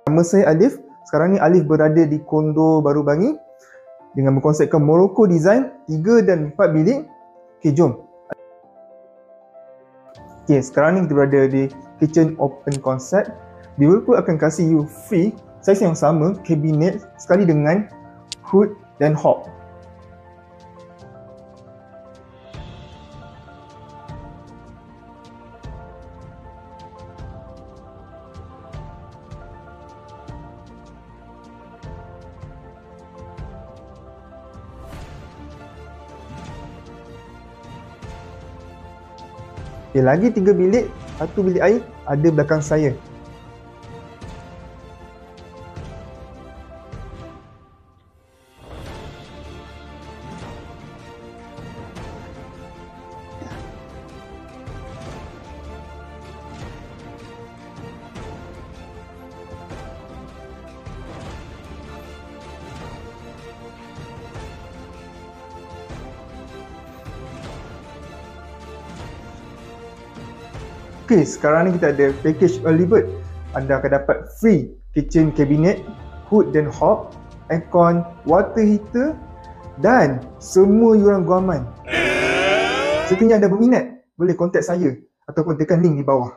Nama saya Alif. Sekarang ni Alif berada di kondo Baru Bangi dengan berkonsepkan Morocco design 3 dan 4 bilik. Okey, jom. Okey, sekarang ni kita berada di kitchen open concept. Developer akan kasih you free saiz yang sama, kabinet sekali dengan hood dan hob. Okay, lagi 3 bilik, 1 bilik air ada belakang saya. Okay, sekarang ni kita ada package early bird. Anda akan dapat free kitchen cabinet, hood dan hob, aircon, water heater dan semua yuran guaman. Sekiranya anda berminat, boleh kontak saya ataupun tekan link di bawah.